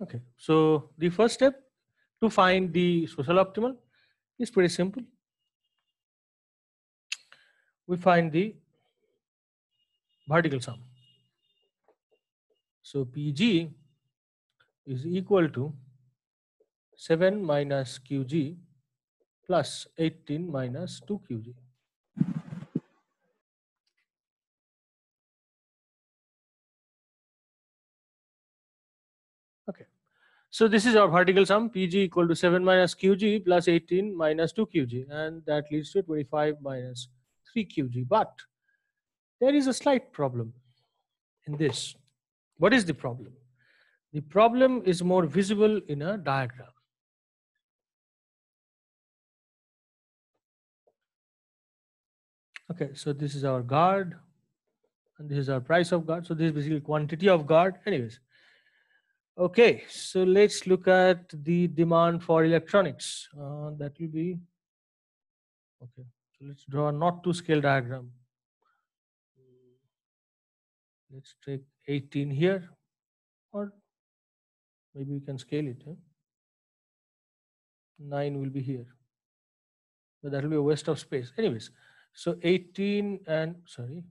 Okay, so the first step to find the social optimal is pretty simple. We find the vertical sum. So PG is equal to 7 minus QG plus 18 minus 2QG. Okay, so this is our vertical sum, PG equal to 7 minus QG plus 18 minus 2QG, and that leads to 25 minus 3QG. But there is a slight problem in this. What is the problem? The problem is more visible in a diagram. Okay, so this is our guard, and this is our price of guard. So this is basically quantity of guard. Anyways, okay, so let's look at the demand for electronics. That will be okay. So let's draw a not to scale diagram. Let's take 18 here, or maybe we can scale it. 9 will be here, but that will be a waste of space. Anyways, so 18 and sorry.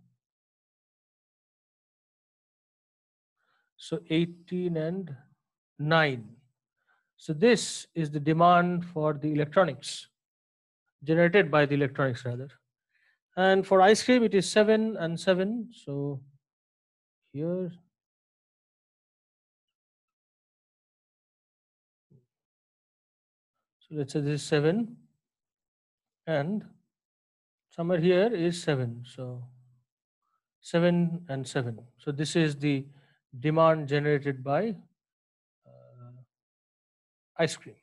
So 18 and 9. So this is the demand for the electronics, generated by the electronics rather. And for ice cream, it is 7 and 7. So here, so let's say this is 7, and somewhere here is 7. So 7 and 7. So this is the demand generated by ice cream.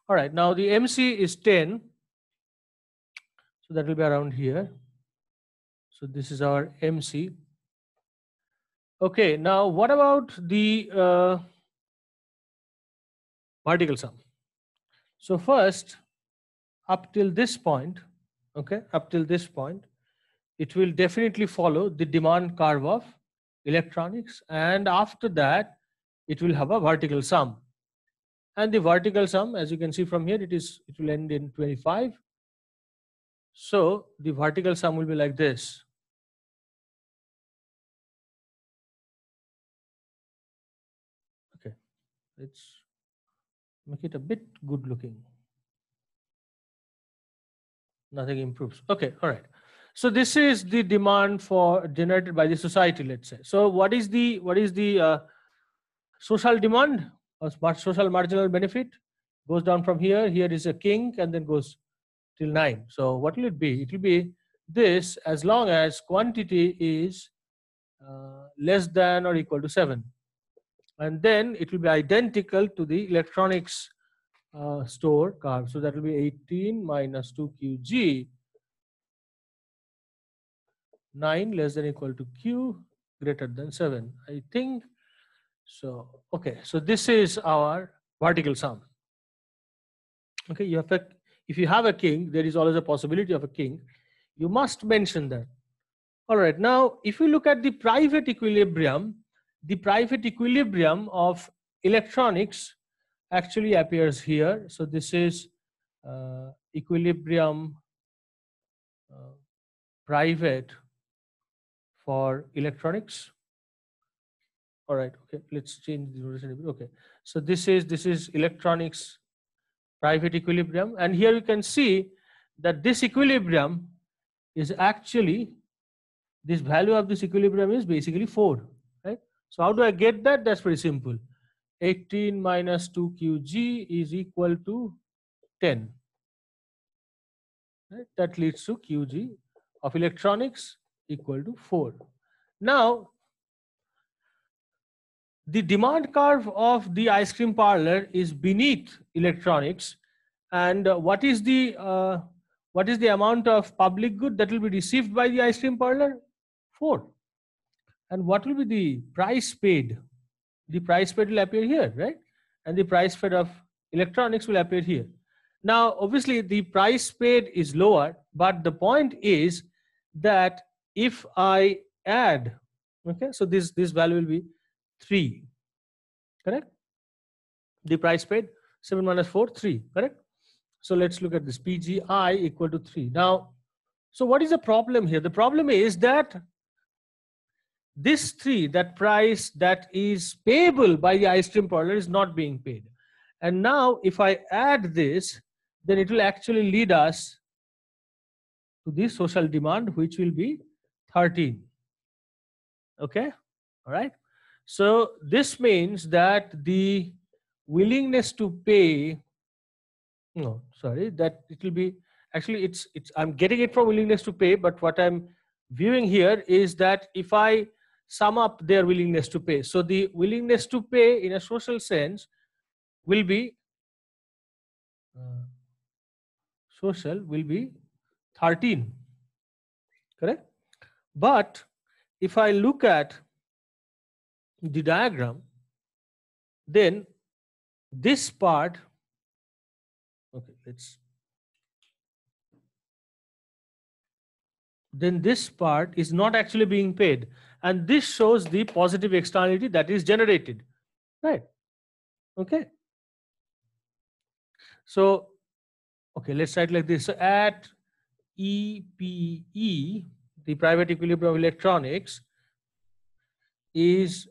All right, now the MC is 10. So that will be around here. So this is our MC. Okay, now what about the vertical sum? So first, up till this point, okay, up till this point, it will definitely follow the demand curve of electronics, and after that, it will have a vertical sum. And the vertical sum, as you can see from here, it will end in 25. So the vertical sum will be like this. Okay, let's make it a bit good looking. Nothing improves. Okay, all right. So this is the demand for generated by the society, let's say. So what is the social demand or social marginal benefit? Goes down from here. Here is a king and then goes till 9. So what will it be? It will be this as long as quantity is less than or equal to 7. And then it will be identical to the electronics store curve. So that will be 18 minus 2QG, 9 less than or equal to Q greater than 7. I think so. Okay, so this is our vertical sum. Okay, if you have a king, there is always a possibility of a king. You must mention that. All right, now if you look at the private equilibrium of electronics actually appears here. So this is equilibrium private for electronics. All right, okay, let's change the notation a bit. Okay, so this is electronics private equilibrium, and here you can see that this equilibrium is actually, this value of this equilibrium is basically 4, right? So how do I get that? That's pretty simple. 18 minus 2QG is equal to 10. Right? That leads to QG of electronics equal to 4. Now, the demand curve of the ice cream parlor is beneath electronics, and what is the amount of public good that will be received by the ice cream parlor? 4. And what will be the price paid? The price paid will appear here, right? And the price paid of electronics will appear here. Now, obviously, the price paid is lower, but the point is that if I add, okay, so this value will be 3, correct? The price paid, 7 minus 4, 3, correct? So let's look at this, PGI equal to 3. Now, so what is the problem here? The problem is that this 3, that price that is payable by the ice cream parlor, is not being paid. And now if I add this, then it will actually lead us to the social demand, which will be 13. Okay, all right. So this means that the willingness to pay, no, sorry, that it will be, actually it's I'm getting it from willingness to pay, but what I'm viewing here is that if I sum up their willingness to pay, so the willingness to pay in a social sense will be social will be 13, correct? But if I look at the diagram, then this part, okay, then this part is not actually being paid, and this shows the positive externality that is generated, right? Okay, so okay, let's write like this. So at EPE, the private equilibrium of electronics, is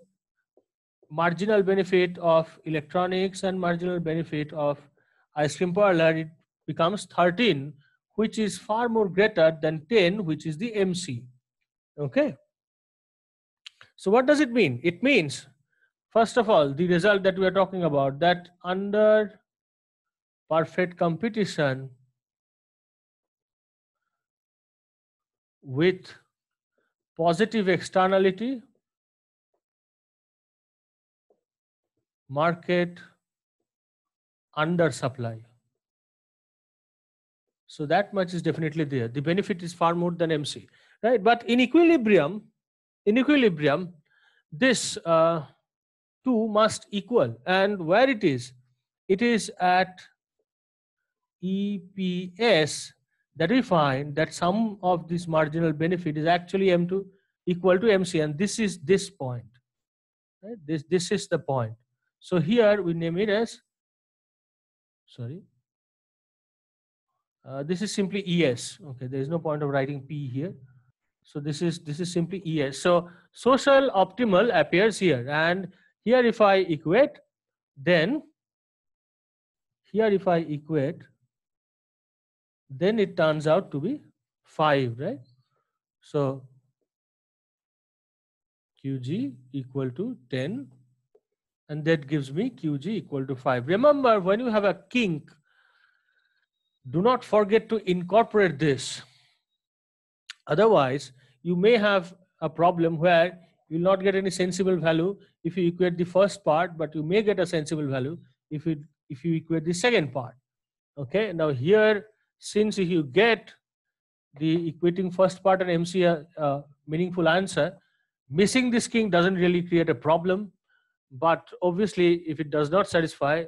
marginal benefit of electronics and marginal benefit of ice cream parlor, it becomes 13, which is far more greater than 10, which is the MC. Okay, so what does it mean? It means, first of all, the result that we are talking about, that under perfect competition with positive externality, market under supply. So that much is definitely there. The benefit is far more than MC, right? But in equilibrium, this two must equal. And where it is at EPS that we find that sum of this marginal benefit is actually M2 equal to MC, and this is this point. Right? This is the point. So here we name it as, sorry, this is simply ES. Okay, there is no point of writing P here. So this is simply ES. So social optimal appears here, and here if I equate, then here if I equate, then it turns out to be 5, right? So QG equal to 10, and that gives me QG equal to 5. Remember, when you have a kink, do not forget to incorporate this. Otherwise, you may have a problem where you will not get any sensible value if you equate the first part, but you may get a sensible value if you equate the second part. Okay, now here, since if you get the equating first part and MC a meaningful answer, missing this kink doesn't really create a problem. But obviously, if it does not satisfy,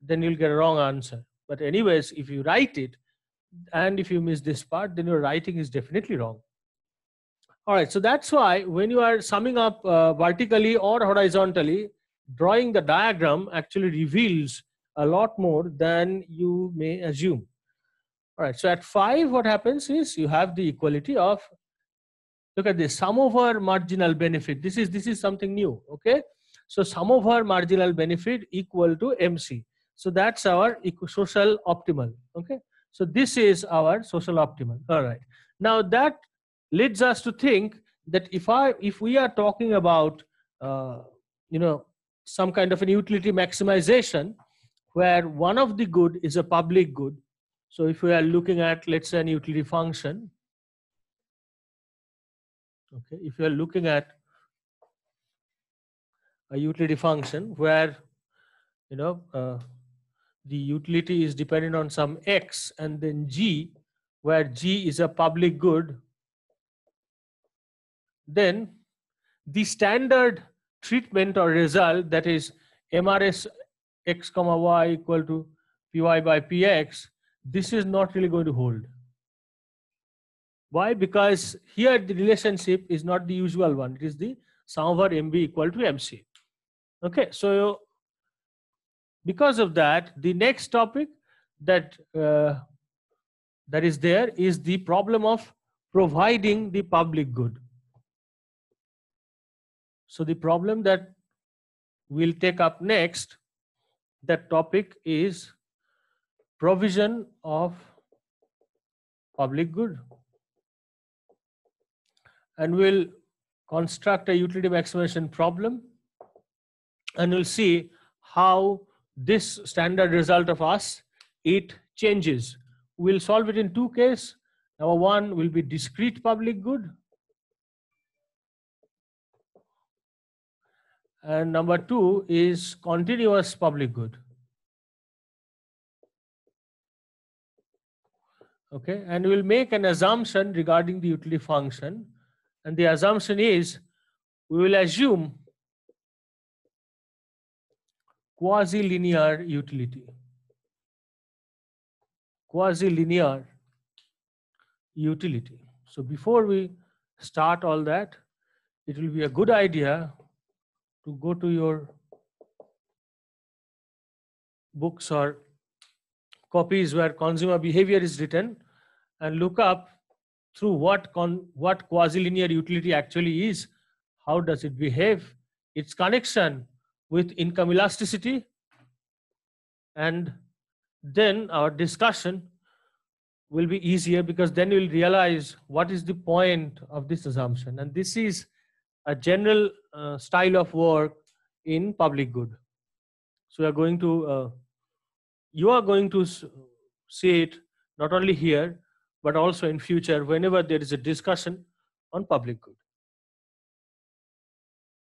then you'll get a wrong answer. But anyways, if you write it and if you miss this part, then your writing is definitely wrong. All right, so that's why when you are summing up vertically or horizontally, drawing the diagram actually reveals a lot more than you may assume. All right, so at 5, what happens is you have the equality of, look at this, sum over marginal benefit. This is something new. Okay, so sum over marginal benefit equal to MC. So that's our social optimal. Okay, so this is our social optimal. All right, now that leads us to think that if we are talking about some kind of an utility maximization where one of the good is a public good. So if we are looking at, let's say, an utility function, okay, if you are looking at a utility function where the utility is dependent on some x, and then g, where g is a public good, then the standard treatment or result, that is MRS x comma y equal to py by px, this is not really going to hold. Why? Because here the relationship is not the usual one. It is the sum over MB equal to MC. Okay, so Because of that, the next topic that that is there is the problem of providing the public good. So the problem that we'll take up next, that topic is provision of public good. And we'll construct a utility maximization problem, and we'll see how this standard result of us, it changes. We'll solve it in two cases. Number one will be discrete public good, and number two is continuous public good. Okay, and we'll make an assumption regarding the utility function, and the assumption is we will assume quasi-linear utility. Quasi-linear utility. So before we start all that, it will be a good idea to go to your books or copies where consumer behavior is written and look up through what quasi-linear utility actually is, how does it behave, its connection with income elasticity, and then our discussion will be easier, because then you'll realize what is the point of this assumption. And this is a general style of work in public good. So we are going to, you are going to see it not only here, but also in future whenever there is a discussion on public good.